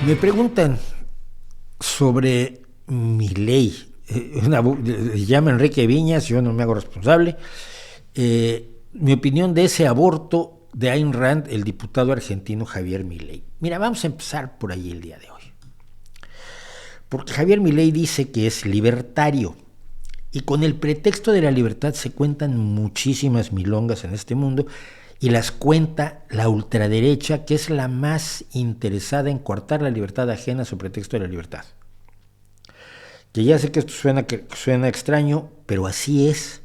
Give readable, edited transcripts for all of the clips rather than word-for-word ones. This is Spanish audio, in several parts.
Me preguntan sobre mi ley. Se llama Enrique Viñas, yo no me hago responsable. Mi opinión de ese aborto de Ayn Rand, el diputado argentino Javier Milei. Mira, vamos a empezar por ahí el día de hoy. Porque Javier Milei dice que es libertario. Y con el pretexto de la libertad se cuentan muchísimas milongas en este mundo, y las cuenta la ultraderecha, que es la más interesada en coartar la libertad ajena sobre pretexto de la libertad. Que ya sé que esto suena extraño, pero así es.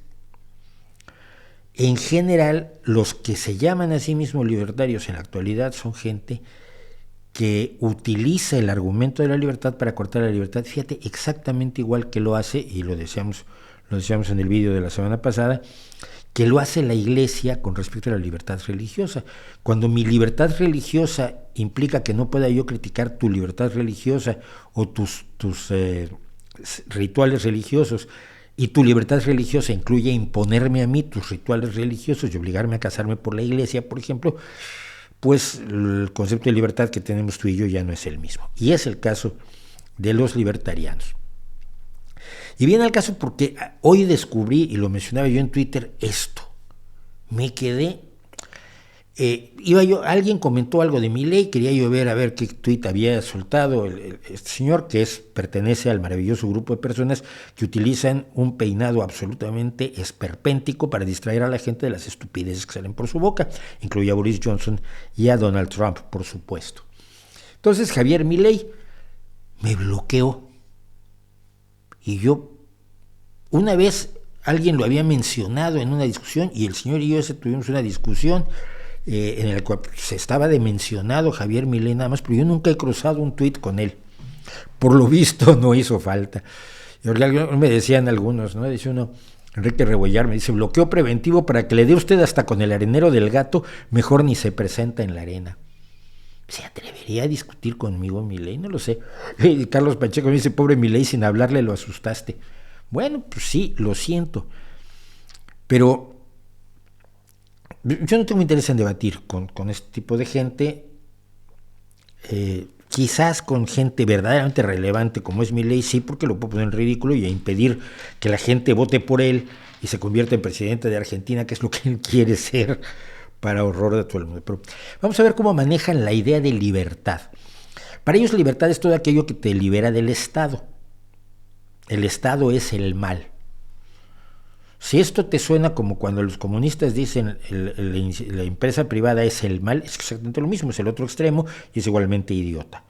En general, los que se llaman a sí mismos libertarios en la actualidad son gente que utiliza el argumento de la libertad para cortar la libertad. Fíjate, exactamente igual que lo hace, y lo decíamos en el vídeo de la semana pasada, que lo hace la Iglesia con respecto a la libertad religiosa. Cuando mi libertad religiosa implica que no pueda yo criticar tu libertad religiosa o tus rituales religiosos, y tu libertad religiosa incluye imponerme a mí tus rituales religiosos y obligarme a casarme por la Iglesia, por ejemplo, pues el concepto de libertad que tenemos tú y yo ya no es el mismo. Y es el caso de los libertarianos. Y viene al caso porque hoy descubrí, y lo mencionaba yo en Twitter, esto. Me quedé... alguien comentó algo de Milei, quería yo ver a ver qué tuit había soltado este señor, que pertenece al maravilloso grupo de personas que utilizan un peinado absolutamente esperpéntico para distraer a la gente de las estupideces que salen por su boca. Incluye a Boris Johnson y a Donald Trump, por supuesto. Entonces Javier Milei me bloqueó. Y yo, una vez alguien lo había mencionado en una discusión, y el señor y yo tuvimos una discusión en la cual se estaba de mencionado Javier Milei nada más, pero yo nunca he cruzado un tuit con él. Por lo visto no hizo falta. Me decían algunos, ¿no? Dice uno, Enrique Rebollar, me dice, bloqueo preventivo para que le dé usted hasta con el arenero del gato, mejor ni se presenta en la arena. ¿Se atrevería a discutir conmigo Milei? No lo sé. Carlos Pacheco me dice, pobre Milei, sin hablarle lo asustaste. Bueno, pues sí, lo siento. Pero yo no tengo interés en debatir con este tipo de gente. Quizás con gente verdaderamente relevante como es Milei, sí, porque lo puedo poner en ridículo y a impedir que la gente vote por él y se convierta en presidente de Argentina, que es lo que él quiere ser, para horror de todo el mundo. Pero vamos a ver cómo manejan la idea de libertad. Para ellos libertad es todo aquello que te libera del Estado. El Estado es el mal. Si esto te suena como cuando los comunistas dicen la empresa privada es el mal, es exactamente lo mismo, es el otro extremo y es igualmente idiota.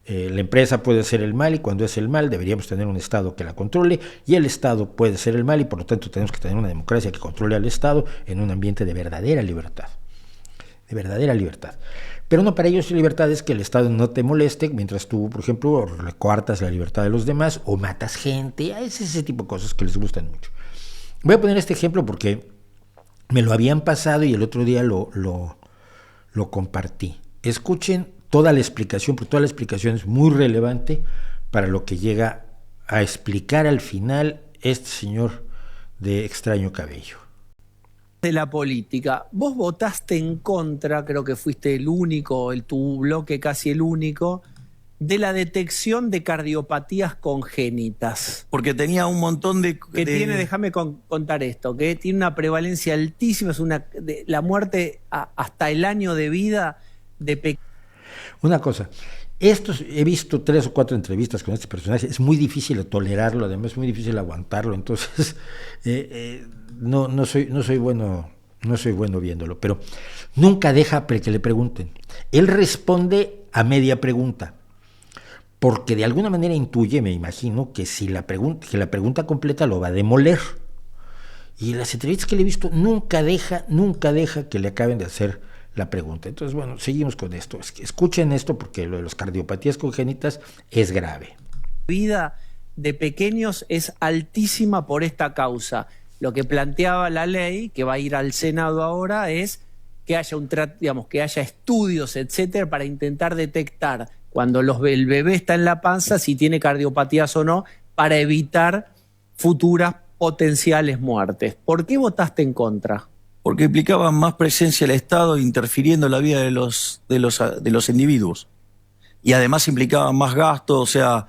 La empresa puede ser el mal, y cuando es el mal deberíamos tener un Estado que la controle, y el Estado puede ser el mal, y por lo tanto tenemos que tener una democracia que controle al Estado en un ambiente de verdadera libertad. De verdadera libertad. Pero no, para ellos libertad es que el Estado no te moleste mientras tú, por ejemplo, coartas la libertad de los demás o matas gente. Es ese tipo de cosas que les gustan mucho. Voy a poner este ejemplo porque me lo habían pasado y el otro día lo compartí. Escuchen toda la explicación, porque toda la explicación es muy relevante para lo que llega a explicar al final este señor de extraño cabello. De la política, vos votaste en contra, creo que fuiste el único, tu bloque casi el único, de la detección de cardiopatías congénitas. Porque tenía un montón de... Déjame contar esto, que tiene una prevalencia altísima, es la muerte hasta el año de vida de Una cosa, he visto 3 o 4 entrevistas con este personaje, es muy difícil tolerarlo, además es muy difícil aguantarlo, entonces no soy bueno viéndolo, pero nunca deja que le pregunten. Él responde a media pregunta, porque de alguna manera intuye, me imagino, que si la pregunta completa lo va a demoler. Y en las entrevistas que le he visto nunca deja que le acaben de hacer la pregunta. Entonces, bueno, seguimos con esto. Escuchen esto porque lo de las cardiopatías congénitas es grave. La vida de pequeños es altísima por esta causa. Lo que planteaba la ley, que va a ir al Senado ahora, es que haya que haya estudios, etcétera, para intentar detectar cuando el bebé está en la panza si tiene cardiopatías o no, para evitar futuras potenciales muertes. ¿Por qué votaste en contra? Porque implicaban más presencia del Estado interfiriendo en la vida de los individuos. y además implicaba más gasto, o sea,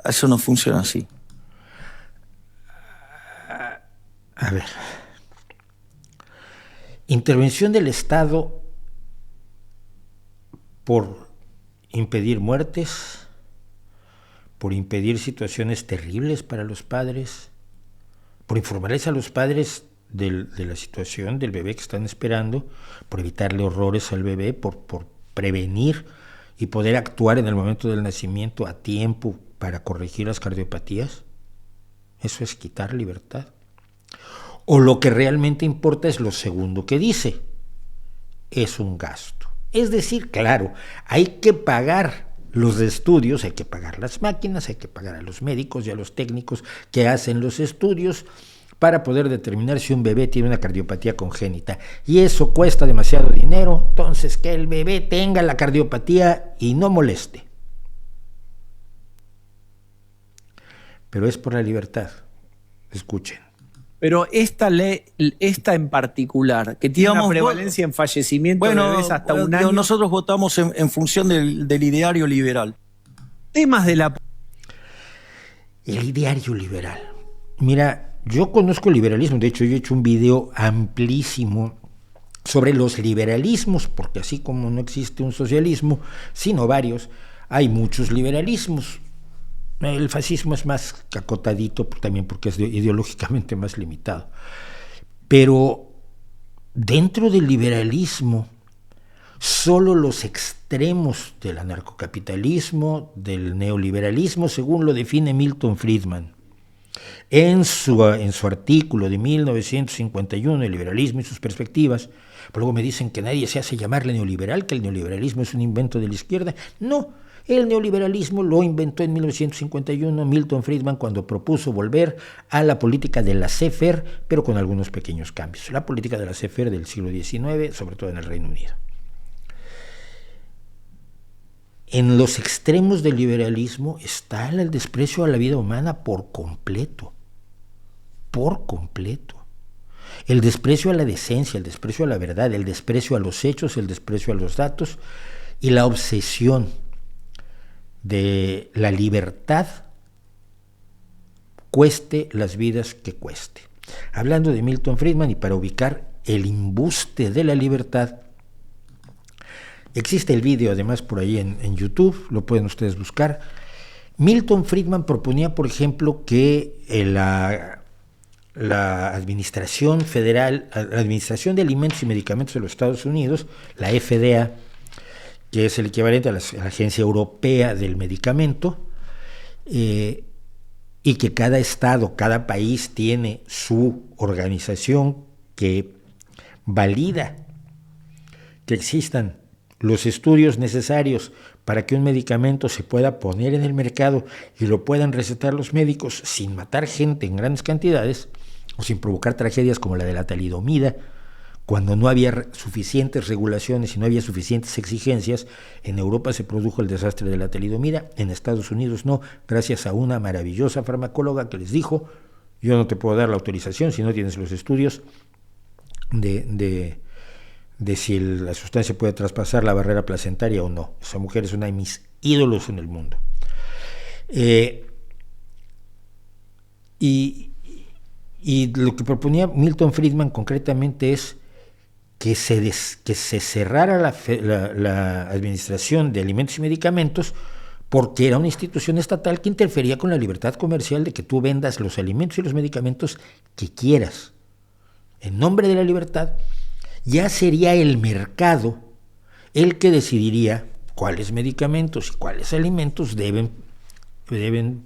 eso no funciona así. A ver, intervención del Estado por impedir muertes, por impedir situaciones terribles para los padres, por informarles a los padres de la situación del bebé que están esperando, por evitarle horrores al bebé, por prevenir y poder actuar en el momento del nacimiento a tiempo para corregir las cardiopatías. Eso es quitar libertad. O lo que realmente importa es lo segundo que dice, es un gasto. Es decir, claro, hay que pagar los estudios, hay que pagar las máquinas, hay que pagar a los médicos y a los técnicos que hacen los estudios para poder determinar si un bebé tiene una cardiopatía congénita. Y eso cuesta demasiado dinero, entonces que el bebé tenga la cardiopatía y no moleste. Pero es por la libertad. Escuchen. Pero esta ley, esta en particular, que tiene una prevalencia en fallecimiento de bebés hasta un año. Nosotros votamos en función del ideario liberal. Temas de la... El ideario liberal. Mira, yo conozco el liberalismo, de hecho yo he hecho un video amplísimo sobre los liberalismos, porque así como no existe un socialismo, sino varios, hay muchos liberalismos. El fascismo es más acotadito también porque es ideológicamente más limitado. Pero dentro del liberalismo, solo los extremos del anarcocapitalismo, del neoliberalismo, según lo define Milton Friedman, en su artículo de 1951, El liberalismo y sus perspectivas. Luego me dicen que nadie se hace llamarle neoliberal, que el neoliberalismo es un invento de la izquierda. No. El neoliberalismo lo inventó en 1951 Milton Friedman cuando propuso volver a la política de la laissez-faire, pero con algunos pequeños cambios. La política de la laissez-faire del siglo XIX, sobre todo en el Reino Unido. En los extremos del liberalismo está el desprecio a la vida humana por completo. Por completo. El desprecio a la decencia, el desprecio a la verdad, el desprecio a los hechos, el desprecio a los datos y la obsesión de la libertad, cueste las vidas que cueste. Hablando de Milton Friedman y para ubicar el embuste de la libertad, existe el video además por ahí en YouTube, lo pueden ustedes buscar. Milton Friedman proponía, por ejemplo, que la Administración Federal, la Administración de Alimentos y Medicamentos de los Estados Unidos, la FDA, que es el equivalente a la Agencia Europea del Medicamento, y que cada estado, cada país tiene su organización que valida que existan los estudios necesarios para que un medicamento se pueda poner en el mercado y lo puedan recetar los médicos sin matar gente en grandes cantidades o sin provocar tragedias como la de la talidomida. Cuando no había suficientes regulaciones y no había suficientes exigencias, en Europa se produjo el desastre de la talidomida, en Estados Unidos no, gracias a una maravillosa farmacóloga que les dijo, yo no te puedo dar la autorización si no tienes los estudios de si la sustancia puede traspasar la barrera placentaria o no. Esa mujer es una de mis ídolos en el mundo. Y lo que proponía Milton Friedman concretamente es que se cerrara la Administración de Alimentos y Medicamentos porque era una institución estatal que interfería con la libertad comercial de que tú vendas los alimentos y los medicamentos que quieras. En nombre de la libertad, ya sería el mercado el que decidiría cuáles medicamentos y cuáles alimentos deben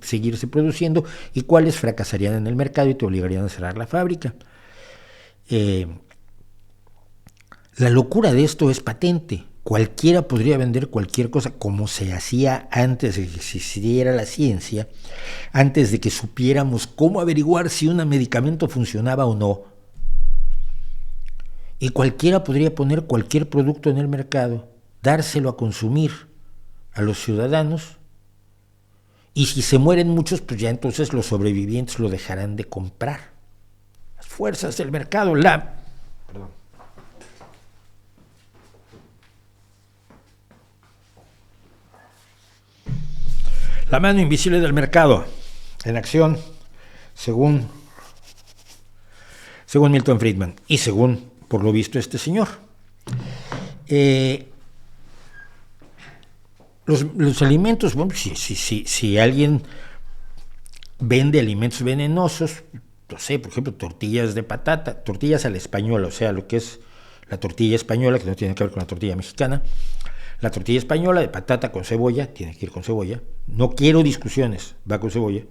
seguirse produciendo y cuáles fracasarían en el mercado y te obligarían a cerrar la fábrica. La locura de esto es patente. Cualquiera podría vender cualquier cosa como se hacía antes de que existiera la ciencia, antes de que supiéramos cómo averiguar si un medicamento funcionaba o no. Y cualquiera podría poner cualquier producto en el mercado, dárselo a consumir a los ciudadanos, y si se mueren muchos, pues ya entonces los sobrevivientes lo dejarán de comprar. Las fuerzas del mercado, La mano invisible del mercado, en acción, según Milton Friedman y según, por lo visto, este señor. Los alimentos, bueno, si alguien vende alimentos venenosos, no sé, por ejemplo, tortillas de patata, tortillas a la española, o sea, lo que es la tortilla española, que no tiene que ver con la tortilla mexicana. La tortilla española de patata con cebolla, tiene que ir con cebolla. No quiero discusiones, va con cebolla.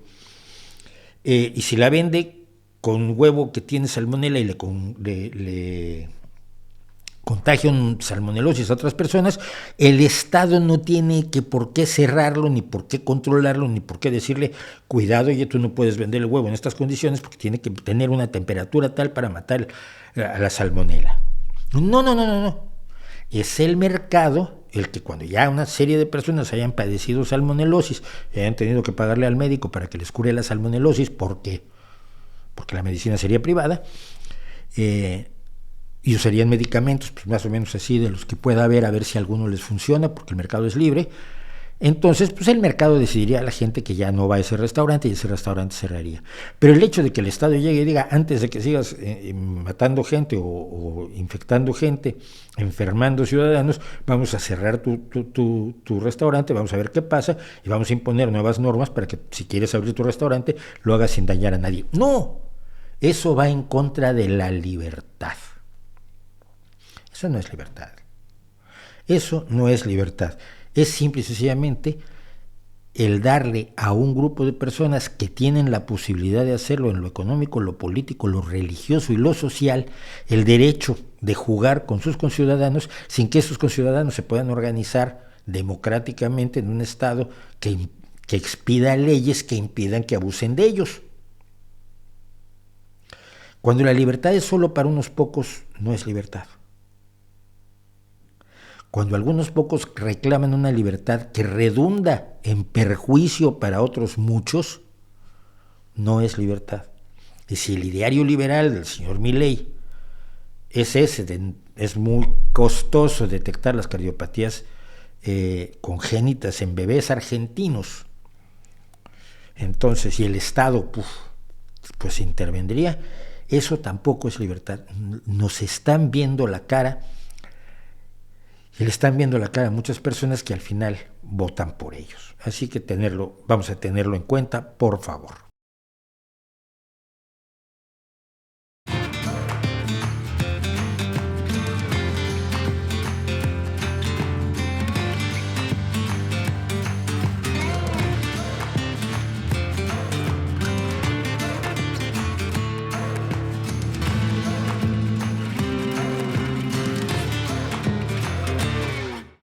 Y si la vende con huevo que tiene salmonela y le contagian salmonelosis a otras personas, el Estado no tiene que por qué cerrarlo, ni por qué controlarlo, ni por qué decirle, cuidado, ya tú no puedes vender el huevo en estas condiciones porque tiene que tener una temperatura tal para matar a la salmonela. No. Es el mercado el que cuando ya una serie de personas hayan padecido salmonelosis y hayan tenido que pagarle al médico para que les cure la salmonelosis, porque la medicina sería privada, y usarían medicamentos, pues más o menos así, de los que pueda haber, a ver si alguno les funciona, porque el mercado es libre. Entonces, pues el mercado decidiría a la gente que ya no va a ese restaurante y ese restaurante cerraría. Pero el hecho de que el Estado llegue y diga, antes de que sigas matando gente o infectando gente, enfermando ciudadanos, vamos a cerrar tu restaurante, vamos a ver qué pasa y vamos a imponer nuevas normas para que si quieres abrir tu restaurante, lo hagas sin dañar a nadie. No, eso va en contra de la libertad. Eso no es libertad. Eso no es libertad. Es simple y sencillamente el darle a un grupo de personas que tienen la posibilidad de hacerlo en lo económico, lo político, lo religioso y lo social, el derecho de jugar con sus conciudadanos sin que esos conciudadanos se puedan organizar democráticamente en un Estado que expida leyes que impidan que abusen de ellos. Cuando la libertad es solo para unos pocos, no es libertad. Cuando algunos pocos reclaman una libertad que redunda en perjuicio para otros muchos, no es libertad. Y si el ideario liberal del señor Milei es ese, es muy costoso detectar las cardiopatías congénitas en bebés argentinos, entonces, si el Estado pues intervendría, eso tampoco es libertad. Nos están viendo la cara. Y le están viendo la cara a muchas personas que al final votan por ellos. Así que vamos a tenerlo en cuenta, por favor.